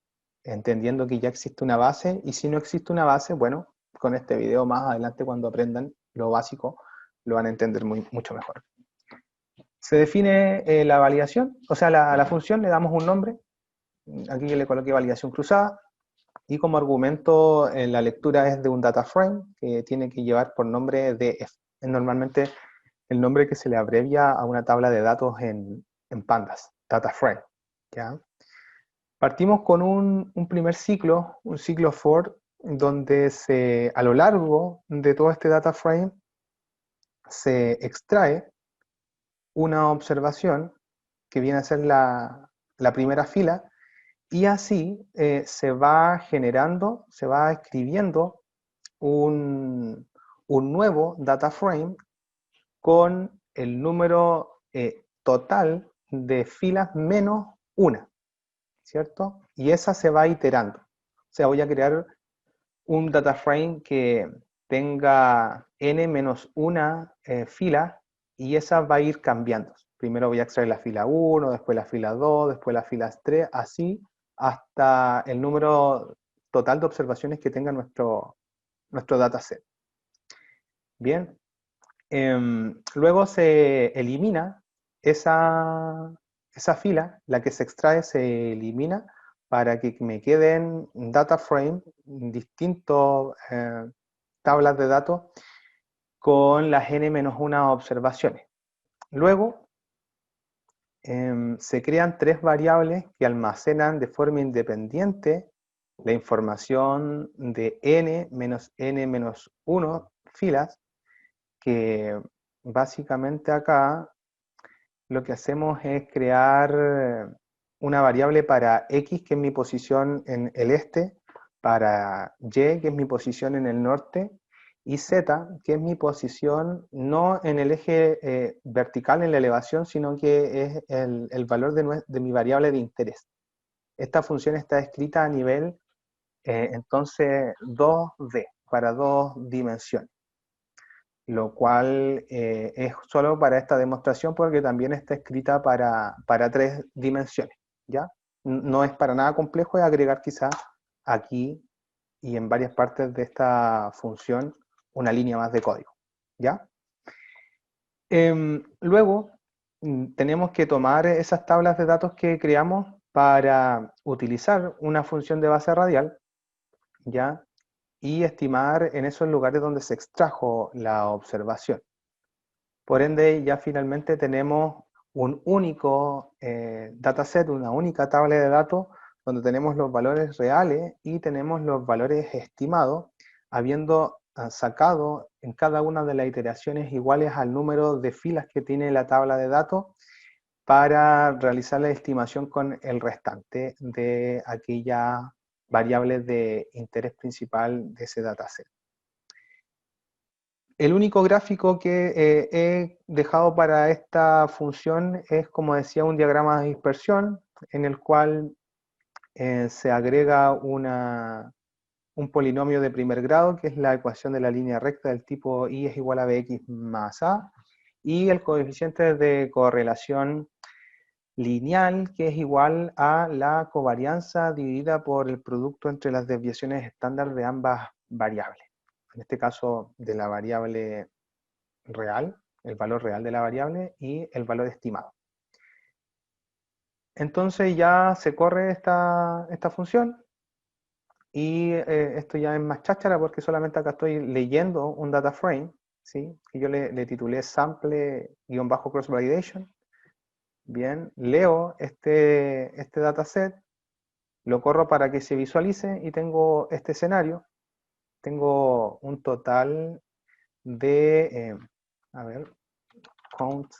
entendiendo que ya existe una base, y si no existe una base, bueno, con este video más adelante cuando aprendan lo básico, lo van a entender mucho mejor. Se define la validación, o sea, la función le damos un nombre, aquí le coloqué validación cruzada, y como argumento la lectura es de un data frame que tiene que llevar por nombre df. Es normalmente el nombre que se le abrevia a una tabla de datos en pandas, data frame. ¿Ya? Partimos con un primer ciclo, un ciclo for, donde a lo largo de todo este data frame se extrae una observación que viene a ser la primera fila, y así se va generando, se va escribiendo un nuevo data frame con el número total de filas menos una, ¿cierto? Y esa se va iterando. O sea, voy a crear un data frame que tenga n menos una fila, y esa va a ir cambiando. Primero voy a extraer la fila 1, después la fila 2, después la fila 3, así hasta el número total de observaciones que tenga nuestro dataset. Bien, luego se elimina esa fila, la que se extrae se elimina para que me queden data frame, distintos tablas de datos con las n-1 observaciones. Luego se crean 3 variables que almacenan de forma independiente la información de n menos n-1 filas, que básicamente acá lo que hacemos es crear una variable para x, que es mi posición en el este, para y, que es mi posición en el norte, y z, que es mi posición no en el eje vertical en la elevación, sino que es el valor de mi variable de interés. Esta función está escrita a nivel, entonces, 2D, para 2 dimensiones, lo cual es solo para esta demostración porque también está escrita para 3 dimensiones, ¿ya? No es para nada complejo, es agregar quizás aquí y en varias partes de esta función una línea más de código, ¿ya? Luego tenemos que tomar esas tablas de datos que creamos para utilizar una función de base radial, ¿ya? Y estimar en esos lugares donde se extrajo la observación. Por ende, ya finalmente tenemos un único dataset, una única tabla de datos, donde tenemos los valores reales y tenemos los valores estimados, habiendo sacado en cada una de las iteraciones iguales al número de filas que tiene la tabla de datos, para realizar la estimación con el restante de aquellas variables de interés principal de ese dataset. El único gráfico que he dejado para esta función es, como decía, un diagrama de dispersión en el cual se agrega un polinomio de primer grado, que es la ecuación de la línea recta del tipo y es igual a bx más a, y el coeficiente de correlación lineal, que es igual a la covarianza dividida por el producto entre las desviaciones estándar de ambas variables. En este caso, de la variable real, el valor real de la variable, y el valor estimado. Entonces ya se corre esta función, y esto ya es más cháchara porque solamente acá estoy leyendo un data frame, ¿sí? Que yo le titulé sample-cross validation. Bien, leo este dataset, lo corro para que se visualice y tengo este escenario. Tengo un total de, a ver, count,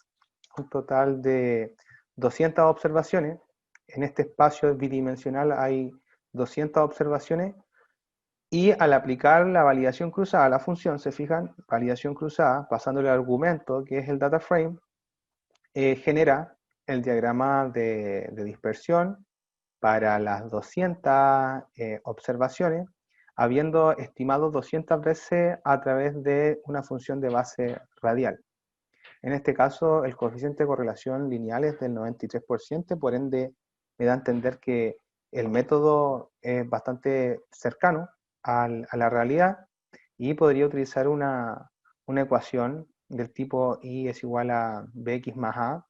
un total de 200 observaciones. En este espacio bidimensional hay 200 observaciones, y al aplicar la validación cruzada a la función, se fijan, validación cruzada, pasándole el argumento que es el data frame, genera el diagrama de dispersión para las 200 observaciones, habiendo estimado 200 veces a través de una función de base radial. En este caso, el coeficiente de correlación lineal es del 93%, por ende, me da a entender que el método es bastante cercano a la realidad y podría utilizar una ecuación del tipo y es igual a bx más a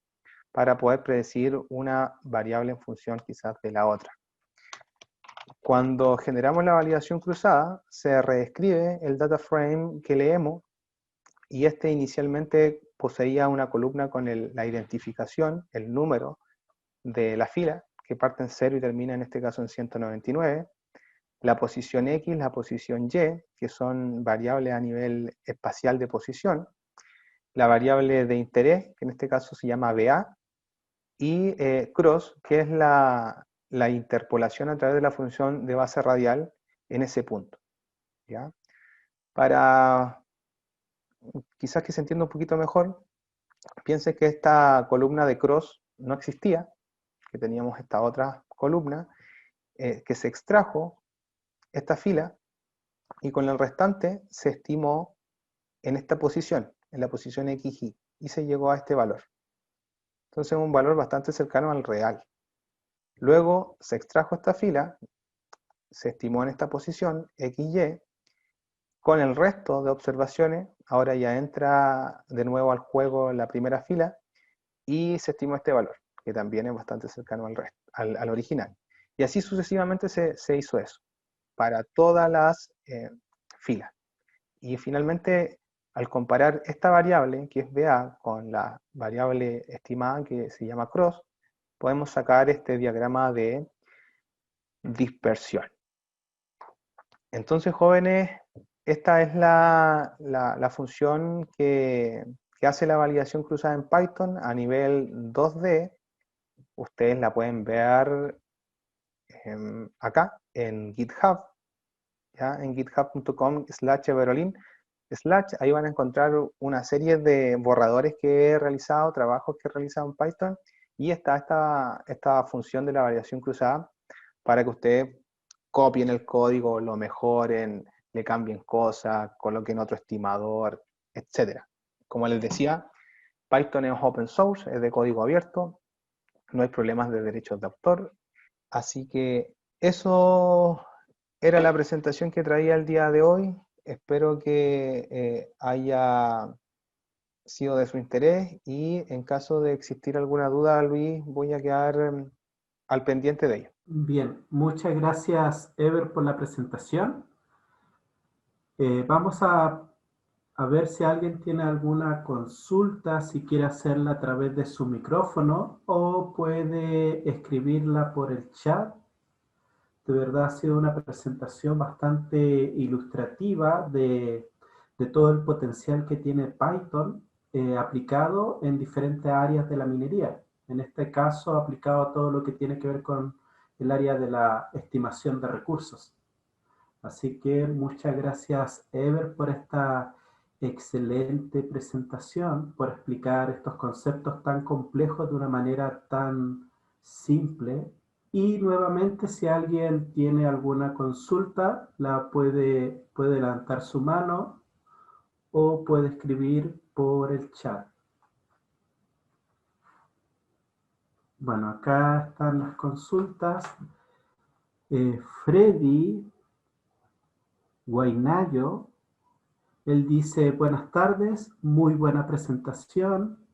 para poder predecir una variable en función quizás de la otra. Cuando generamos la validación cruzada, se reescribe el data frame que leemos y este inicialmente poseía una columna con la identificación, el número de la fila, que parte en 0 y termina en este caso en 199, la posición X, la posición Y, que son variables a nivel espacial de posición, la variable de interés, que en este caso se llama BA, y cross, que es la interpolación a través de la función de base radial en ese punto. ¿Ya? Para quizás que se entienda un poquito mejor, piense que esta columna de cross no existía, que teníamos esta otra columna, que se extrajo esta fila y con el restante se estimó en esta posición, en la posición XY, y se llegó a este valor. Entonces es un valor bastante cercano al real. Luego se extrajo esta fila, se estimó en esta posición XY, con el resto de observaciones, ahora ya entra de nuevo al juego la primera fila y se estimó este valor, que también es bastante cercano al original. Y así sucesivamente se hizo eso, para todas las filas. Y finalmente, al comparar esta variable, que es BA, con la variable estimada, que se llama cross, podemos sacar este diagrama de dispersión. Entonces, jóvenes, esta es la función que hace la validación cruzada en Python a nivel 2D. Ustedes la pueden ver acá en GitHub, ¿ya? En github.com/everolin/, ahí van a encontrar una serie de borradores que he realizado, trabajos que he realizado en Python, y está esta función de la validación cruzada para que ustedes copien el código, lo mejoren, le cambien cosas, coloquen otro estimador, etc. Como les decía, Python es open source, es de código abierto, no hay problemas de derechos de autor, así que eso era la presentación que traía el día de hoy. Espero que haya sido de su interés y en caso de existir alguna duda, Luis, voy a quedar al pendiente de ello. Bien, muchas gracias, Ever, por la presentación. Vamos a ver si alguien tiene alguna consulta, si quiere hacerla a través de su micrófono o puede escribirla por el chat. De verdad ha sido una presentación bastante ilustrativa de todo el potencial que tiene Python aplicado en diferentes áreas de la minería. En este caso, aplicado a todo lo que tiene que ver con el área de la estimación de recursos. Así que muchas gracias, Ever, por esta excelente presentación, por explicar estos conceptos tan complejos de una manera tan simple. Y nuevamente, si alguien tiene alguna consulta, puede levantar su mano o puede escribir por el chat. Bueno, acá están las consultas. Freddy Guainayo, él dice, buenas tardes, muy buena presentación.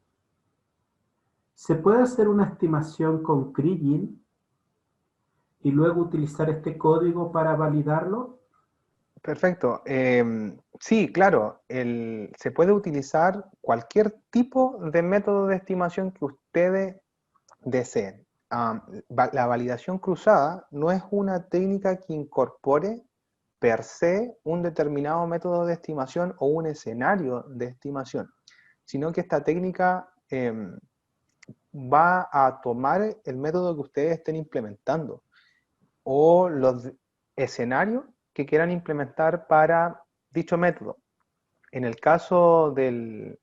¿Se puede hacer una estimación con Kriging y luego utilizar este código para validarlo? Perfecto. Sí, claro, se puede utilizar cualquier tipo de método de estimación que ustedes deseen. La validación cruzada no es una técnica que incorpore per se un determinado método de estimación o un escenario de estimación, sino que esta técnica va a tomar el método que ustedes estén implementando o los escenarios que quieran implementar para dicho método. En el caso del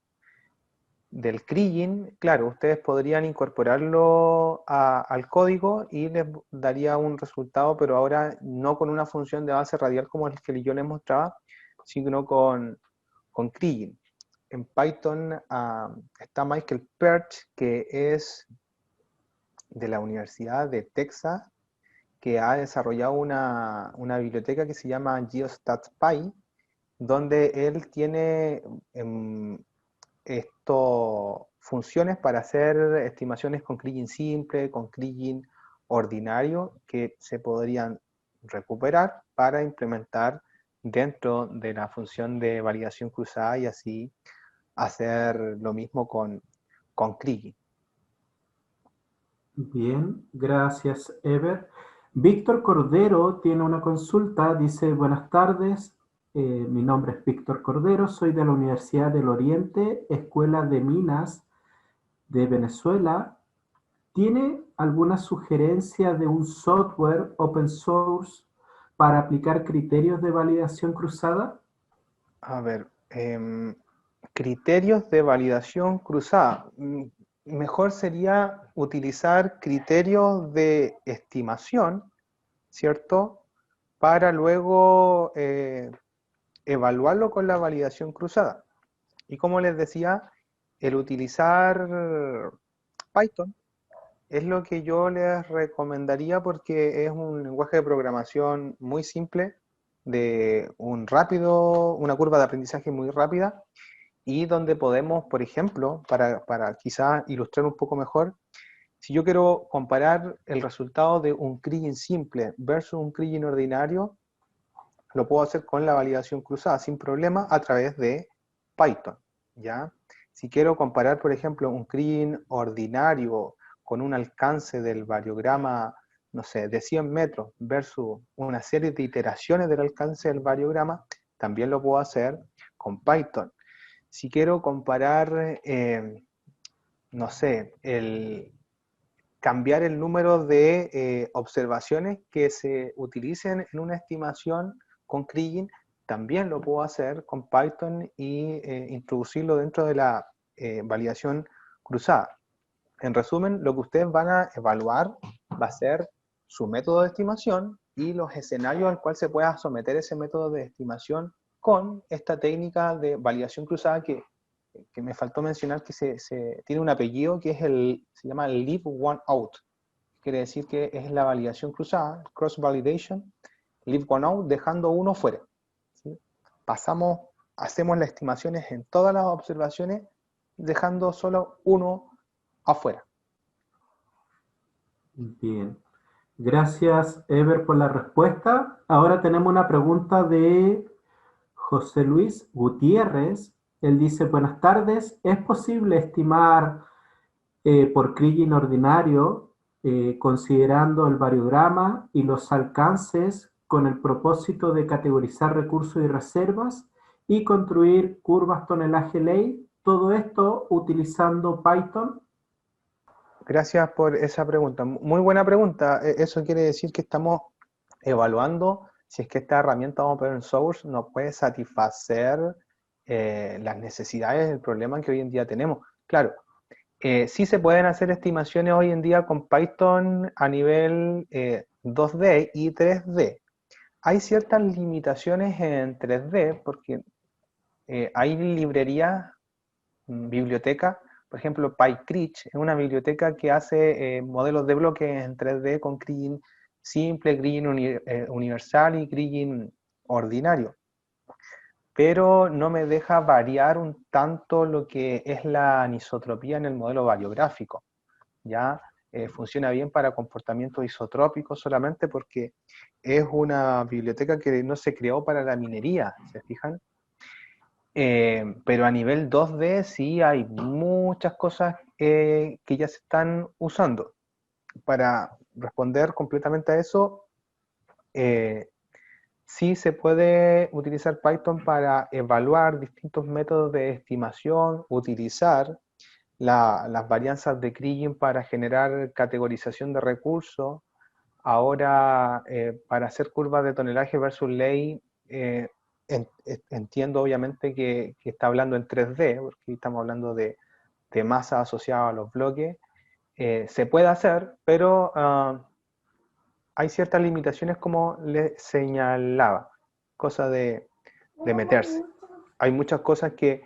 del Kriging, claro, ustedes podrían incorporarlo al código y les daría un resultado, pero ahora no con una función de base radial como el que yo les mostraba, sino con Kriging. En Python está Michael Perch, que es de la Universidad de Texas, que ha desarrollado una biblioteca que se llama GeoStatPy, donde él tiene funciones para hacer estimaciones con Kriging simple, con Kriging ordinario, que se podrían recuperar para implementar dentro de la función de validación cruzada y así hacer lo mismo con Kriging. Bien, gracias, Ever. Víctor Cordero tiene una consulta, dice, buenas tardes, mi nombre es Víctor Cordero, soy de la Universidad del Oriente, Escuela de Minas de Venezuela. ¿Tiene alguna sugerencia de un software open source para aplicar criterios de validación cruzada? A ver, criterios de validación cruzada. Mejor sería utilizar criterios de estimación, ¿cierto? Para luego evaluarlo con la validación cruzada. Y como les decía, el utilizar Python es lo que yo les recomendaría porque es un lenguaje de programación muy simple, de una curva de aprendizaje muy rápida, y donde podemos, por ejemplo, para quizás ilustrar un poco mejor, si yo quiero comparar el resultado de un Kriging simple versus un Kriging ordinario, lo puedo hacer con la validación cruzada sin problema a través de Python, ¿ya? Si quiero comparar, por ejemplo, un Kriging ordinario con un alcance del variograma, no sé, de 100 metros versus una serie de iteraciones del alcance del variograma, también lo puedo hacer con Python. Si quiero comparar, no sé, cambiar el número de observaciones que se utilicen en una estimación con Kriging, también lo puedo hacer con Python y introducirlo dentro de la validación cruzada. En resumen, lo que ustedes van a evaluar va a ser su método de estimación y los escenarios al cual se pueda someter ese método de estimación con esta técnica de validación cruzada que me faltó mencionar que tiene un apellido que se llama leave one out. Quiere decir que es la validación cruzada, cross validation, leave one out, dejando uno fuera. ¿Sí? Hacemos las estimaciones en todas las observaciones, dejando solo uno afuera. Bien. Gracias, Ever, por la respuesta. Ahora tenemos una pregunta de José Luis Gutiérrez. Él dice, buenas tardes, ¿es posible estimar por Kriging ordinario, considerando el variograma y los alcances con el propósito de categorizar recursos y reservas y construir curvas tonelaje ley? Todo esto utilizando Python. Gracias por esa pregunta. Muy buena pregunta. Eso quiere decir que estamos evaluando si es que esta herramienta open source nos puede satisfacer las necesidades del problema que hoy en día tenemos. Claro, sí se pueden hacer estimaciones hoy en día con Python a nivel 2D y 3D. Hay ciertas limitaciones en 3D porque hay librerías, bibliotecas, por ejemplo, PyCrich es una biblioteca que hace modelos de bloques en 3D con Kriging simple, Kriging universal y Kriging ordinario. Pero no me deja variar un tanto lo que es la anisotropía en el modelo variográfico. ¿Ya? Funciona bien para comportamientos isotrópicos solamente porque es una biblioteca que no se creó para la minería, ¿se fijan? Pero a nivel 2D sí hay muchas cosas que ya se están usando. Para responder completamente a eso, sí se puede utilizar Python para evaluar distintos métodos de estimación, utilizar las varianzas de Kriging para generar categorización de recursos. Ahora, para hacer curvas de tonelaje versus ley, entiendo obviamente que está hablando en 3D, porque estamos hablando de de masa asociado a los bloques, se puede hacer, pero hay ciertas limitaciones como les señalaba, cosa de meterse. Hay muchas cosas que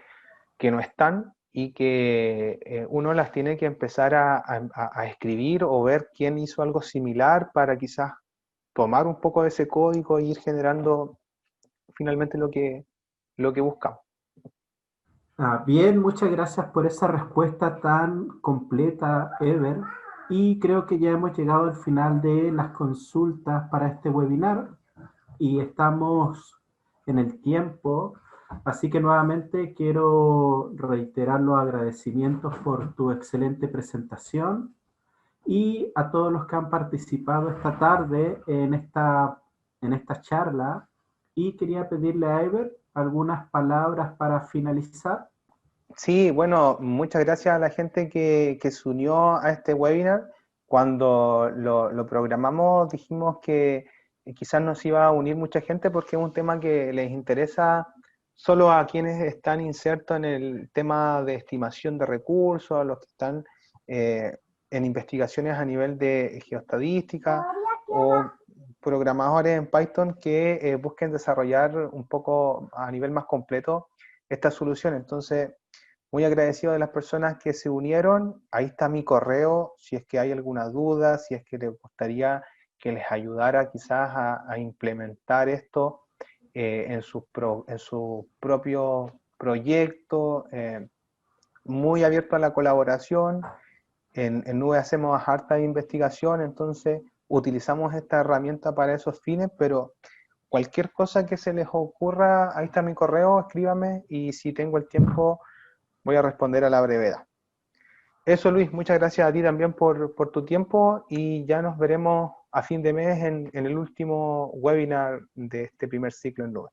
no están y que uno las tiene que empezar a escribir o ver quién hizo algo similar para quizás tomar un poco de ese código e ir generando finalmente lo que buscamos. Bien, muchas gracias por esa respuesta tan completa, Ever. Y creo que ya hemos llegado al final de las consultas para este webinar y estamos en el tiempo. Así que nuevamente quiero reiterar los agradecimientos por tu excelente presentación y a todos los que han participado esta tarde en esta charla. Y quería pedirle a Ever algunas palabras para finalizar. Sí, bueno, muchas gracias a la gente que se unió a este webinar. Cuando lo programamos dijimos que quizás nos iba a unir mucha gente porque es un tema que les interesa solo a quienes están insertos en el tema de estimación de recursos, a los que están en investigaciones a nivel de geoestadística o programadores en Python que busquen desarrollar un poco a nivel más completo esta solución. Entonces, muy agradecido de las personas que se unieron. Ahí está mi correo, si es que hay alguna duda, si es que les gustaría que les ayudara quizás a implementar esto en su propio proyecto. Muy abierto a la colaboración. En Nube hacemos harta investigación, entonces utilizamos esta herramienta para esos fines, pero cualquier cosa que se les ocurra, ahí está mi correo, escríbame y si tengo el tiempo voy a responder a la brevedad. Eso, Luis, muchas gracias a ti también por tu tiempo y ya nos veremos a fin de mes en el último webinar de este primer ciclo en Nube.